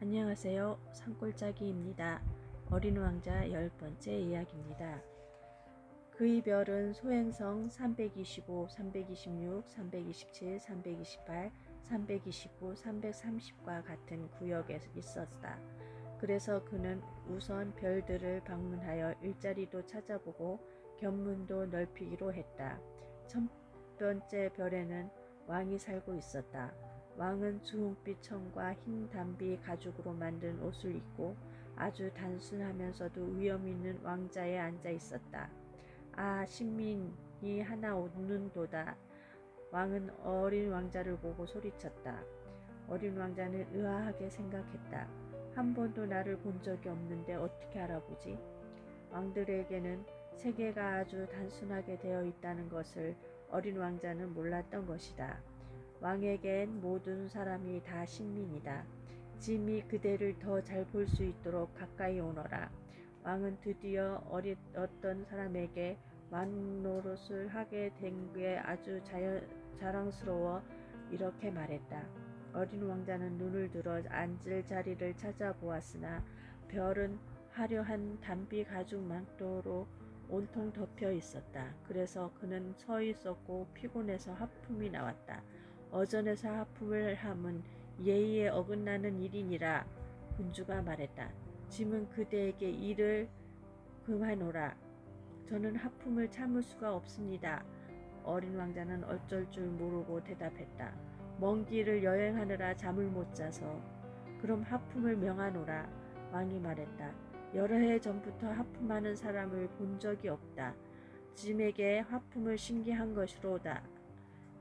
안녕하세요. 산골짜기입니다. 어린 왕자 10번째 이야기입니다. 그의 별은 소행성 325, 326, 327, 328, 329, 330과 같은 구역에 있었다. 그래서 그는 우선 별들을 방문하여 일자리도 찾아보고 견문도 넓히기로 했다. 첫 번째 별에는 왕이 살고 있었다. 왕은 주홍빛 천과 흰 담비 가죽으로 만든 옷을 입고 아주 단순하면서도 위험 있는 왕자에 앉아 있었다. 아, 신민이 하나 오는도다. 왕은 어린 왕자를 보고 소리쳤다. 어린 왕자는 의아하게 생각했다. 한 번도 나를 본 적이 없는데 어떻게 알아보지? 왕들에게는 세계가 아주 단순하게 되어 있다는 것을 어린 왕자는 몰랐던 것이다. 왕에겐 모든 사람이 다 신민이다. 짐이 그대를 더 잘 볼 수 있도록 가까이 오너라. 왕은 드디어 어떤 사람에게 만노릇을 하게 된 게 아주 자랑스러워 이렇게 말했다. 어린 왕자는 눈을 들어 앉을 자리를 찾아보았으나 별은 화려한 담비 가죽 망토로 온통 덮여 있었다. 그래서 그는 서 있었고 피곤해서 하품이 나왔다. 어전에서 하품을 함은 예의에 어긋나는 일이니라. 군주가 말했다. 짐은 그대에게 일을 금하노라. 저는 하품을 참을 수가 없습니다. 어린 왕자는 어쩔 줄 모르고 대답했다. 먼 길을 여행하느라 잠을 못 자서. 그럼 하품을 명하노라. 왕이 말했다. 여러 해 전부터 하품하는 사람을 본 적이 없다. 짐에게 하품을 신기한 것이로다.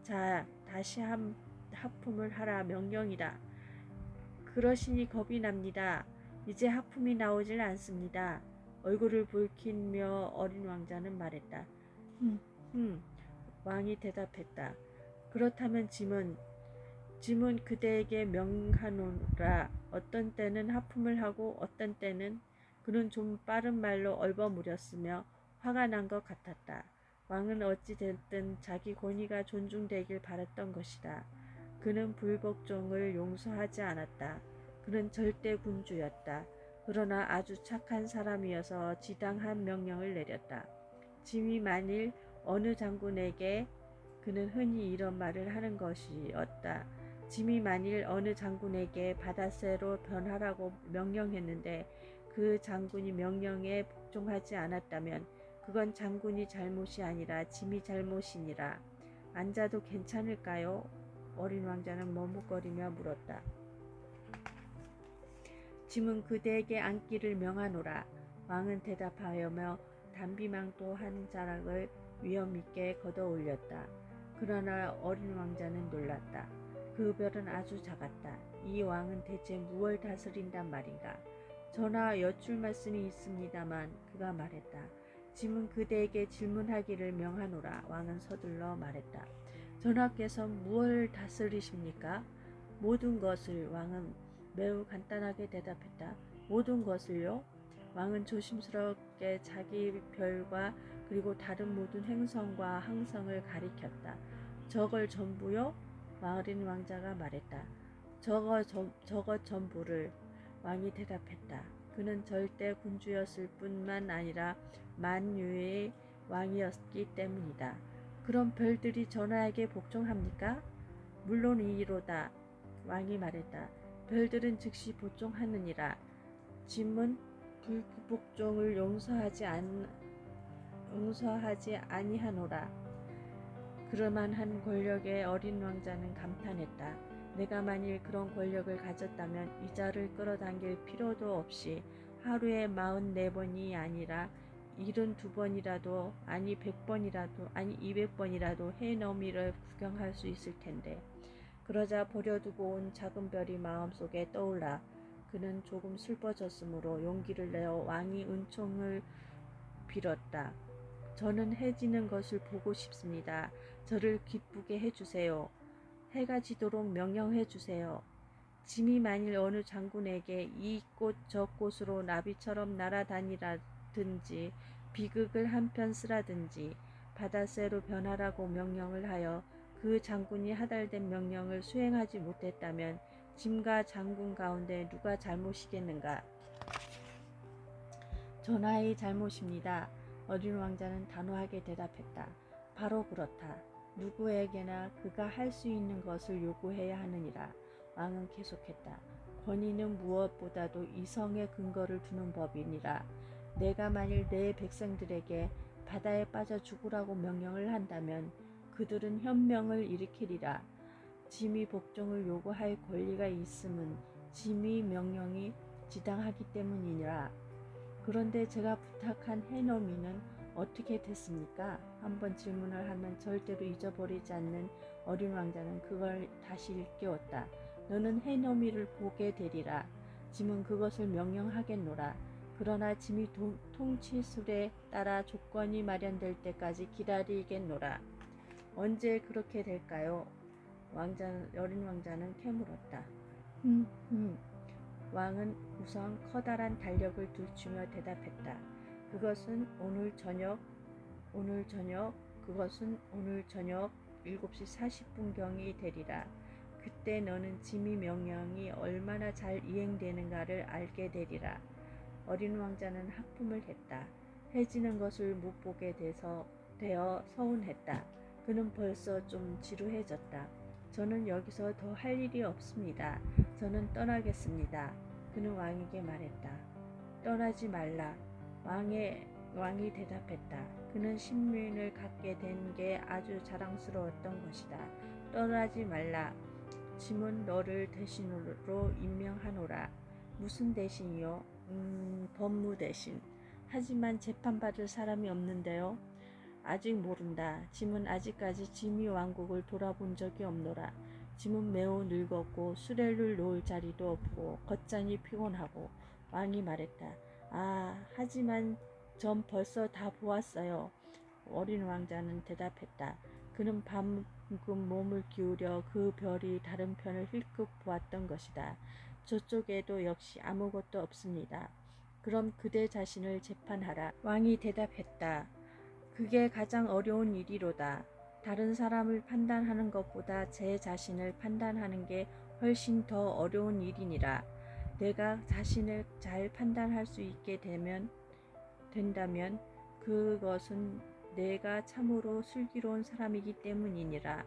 자, 다시 하품을 하라 명령이다. 그러시니 겁이 납니다. 이제 하품이 나오질 않습니다. 얼굴을 붉히며 어린 왕자는 말했다. 왕이 대답했다. 그렇다면 짐은 그대에게 명하노라. 어떤 때는 하품을 하고 어떤 때는. 그는 좀 빠른 말로 얼버무렸으며 화가 난 것 같았다. 왕은 어찌 됐든 자기 권위가 존중되길 바랐던 것이다. 그는 불복종을 용서하지 않았다. 그는 절대 군주였다. 그러나 아주 착한 사람이어서 지당한 명령을 내렸다. 짐이 만일 어느 장군에게 그는 흔히 이런 말을 하는 것이었다. 짐이 만일 어느 장군에게 바다새로 변하라고 명령했는데 그 장군이 명령에 복종하지 않았다면 그건 장군이 잘못이 아니라 짐이 잘못이니라. 앉아도 괜찮을까요? 어린 왕자는 머뭇거리며 물었다. 짐은 그대에게 앉기를 명하노라. 왕은 대답하여며 담비망토 한 자락을 위험 있게 걷어 올렸다. 그러나 어린 왕자는 놀랐다. 그 별은 아주 작았다. 이 왕은 대체 무엇을 다스린단 말인가? 전하 여쭐 말씀이 있습니다만. 그가 말했다. 짐은 그대에게 질문하기를 명하노라. 왕은 서둘러 말했다. 전하께서 무엇을 다스리십니까? 모든 것을. 왕은 매우 간단하게 대답했다. 모든 것을요? 왕은 조심스럽게 자기 별과 그리고 다른 모든 행성과 항성을 가리켰다. 저걸 전부요? 어린 왕자가 말했다. 저것 전부를. 왕이 대답했다. 그는 절대 군주였을 뿐만 아니라 만유의 왕이었기 때문이다. 그럼 별들이 전하에게 복종합니까? 물론이로다. 왕이 말했다. 별들은 즉시 복종하느니라. 짐은 불복종을 용서하지 아니하노라. 그러만한 권력의 어린 왕자는 감탄했다. 내가 만일 그런 권력을 가졌다면 이자를 끌어당길 필요도 없이 하루에 44번이 아니라 72번이라도 아니 100번이라도 아니 200번이라도 해넘이를 구경할 수 있을 텐데. 그러자 버려두고 온 작은 별이 마음속에 떠올라 그는 조금 슬퍼졌으므로 용기를 내어 왕이 은총을 빌었다. 저는 해 지는 것을 보고 싶습니다. 저를 기쁘게 해주세요. 해가 지도록 명령해 주세요. 짐이 만일 어느 장군에게 이 꽃 저 꽃으로 나비처럼 날아다니라든지 비극을 한편 쓰라든지 바다새로 변하라고 명령을 하여 그 장군이 하달된 명령을 수행하지 못했다면 짐과 장군 가운데 누가 잘못이겠는가? 전하의 잘못입니다. 어린 왕자는 단호하게 대답했다. 바로 그렇다. 누구에게나 그가 할 수 있는 것을 요구해야 하느니라. 왕은 계속했다. 권위는 무엇보다도 이성의 근거를 두는 법이니라. 내가 만일 내 백성들에게 바다에 빠져 죽으라고 명령을 한다면 그들은 현명을 일으키리라. 짐이 복종을 요구할 권리가 있음은 짐이 명령이 지당하기 때문이니라. 그런데 제가 부탁한 해노미는 어떻게 됐습니까? 한번 질문을 하면 절대로 잊어버리지 않는 어린 왕자는 그걸 다시 일깨웠다. 너는 해노미를 보게 되리라. 짐은 그것을 명령하겠노라. 그러나 짐이 통치술에 따라 조건이 마련될 때까지 기다리겠노라. 언제 그렇게 될까요? 어린 왕자는 캐물었다. 왕은 우선 커다란 달력을 들추며 대답했다. 그것은 오늘 저녁 7시 40분경이 되리라. 그때 너는 짐의 명령이 얼마나 잘 이행되는가를 알게 되리라. 어린 왕자는 하품을 했다. 해지는 것을 못 보게 되어 서운했다. 그는 벌써 좀 지루해졌다. 저는 여기서 더 할 일이 없습니다. 저는 떠나겠습니다. 그는 왕에게 말했다. 떠나지 말라. 왕이 대답했다. 그는 신민을 갖게 된 게 아주 자랑스러웠던 것이다. 떠나지 말라. 짐은 너를 대신으로 임명하노라. 무슨 대신이요? 법무 대신. 하지만 재판받을 사람이 없는데요. 아직 모른다. 짐은 아직까지 짐의 왕국을 돌아본 적이 없노라. 짐은 매우 늙었고 수레를 놓을 자리도 없고 걷자니 피곤하고. 왕이 말했다. 하지만 전 벌써 다 보았어요. 어린 왕자는 대답했다. 그는 방금 몸을 기울여 그 별이 다른 편을 힐끗 보았던 것이다. 저쪽에도 역시 아무것도 없습니다. 그럼 그대 자신을 재판하라. 왕이 대답했다. 그게 가장 어려운 일이로다. 다른 사람을 판단하는 것보다 제 자신을 판단하는 게 훨씬 더 어려운 일이니라. 내가 자신을 잘 판단할 수 있게 된다면 그것은 내가 참으로 슬기로운 사람이기 때문이니라.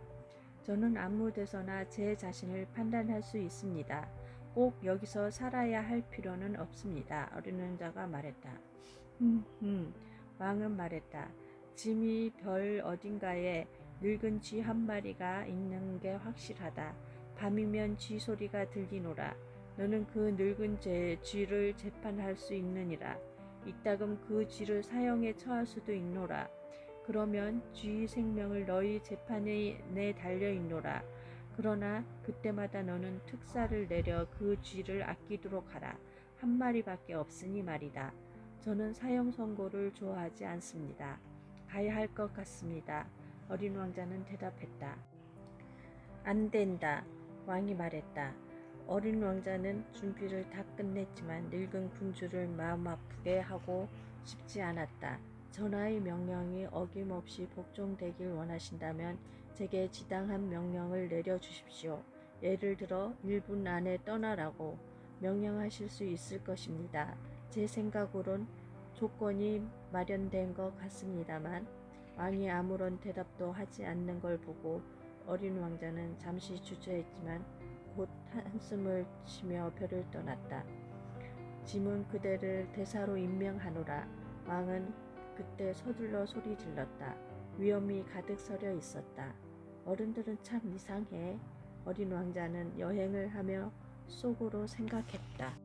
저는 아무 데서나 제 자신을 판단할 수 있습니다. 꼭 여기서 살아야 할 필요는 없습니다. 어린 왕자가 말했다. 왕은 말했다. 짐이 별 어딘가에 늙은 쥐 한 마리가 있는 게 확실하다. 밤이면 쥐 소리가 들리노라. 너는 그 늙은 쥐를 재판할 수 있느니라. 이따금 그 쥐를 사형에 처할 수도 있노라. 그러면 쥐의 생명을 너희 재판에 달려있노라. 그러나 그때마다 너는 특사를 내려 그 쥐를 아끼도록 하라. 한 마리밖에 없으니 말이다. 저는 사형 선고를 좋아하지 않습니다. 가야 할 것 같습니다. 어린 왕자는 대답했다. 안 된다. 왕이 말했다. 어린 왕자는 준비를 다 끝냈지만 늙은 군주를 마음 아프게 하고 싶지 않았다. 전하의 명령이 어김없이 복종되길 원하신다면 제게 지당한 명령을 내려주십시오. 예를 들어 1분 안에 떠나라고 명령하실 수 있을 것입니다. 제 생각으론 조건이 마련된 것 같습니다만 왕이 아무런 대답도 하지 않는 걸 보고 어린 왕자는 잠시 주저했지만 곧 한숨을 쉬며 별을 떠났다. 짐은 그대를 대사로 임명하노라. 왕은 그때 서둘러 소리 질렀다. 위험이 가득 서려 있었다. 어른들은 참 이상해. 어린 왕자는 여행을 하며 속으로 생각했다.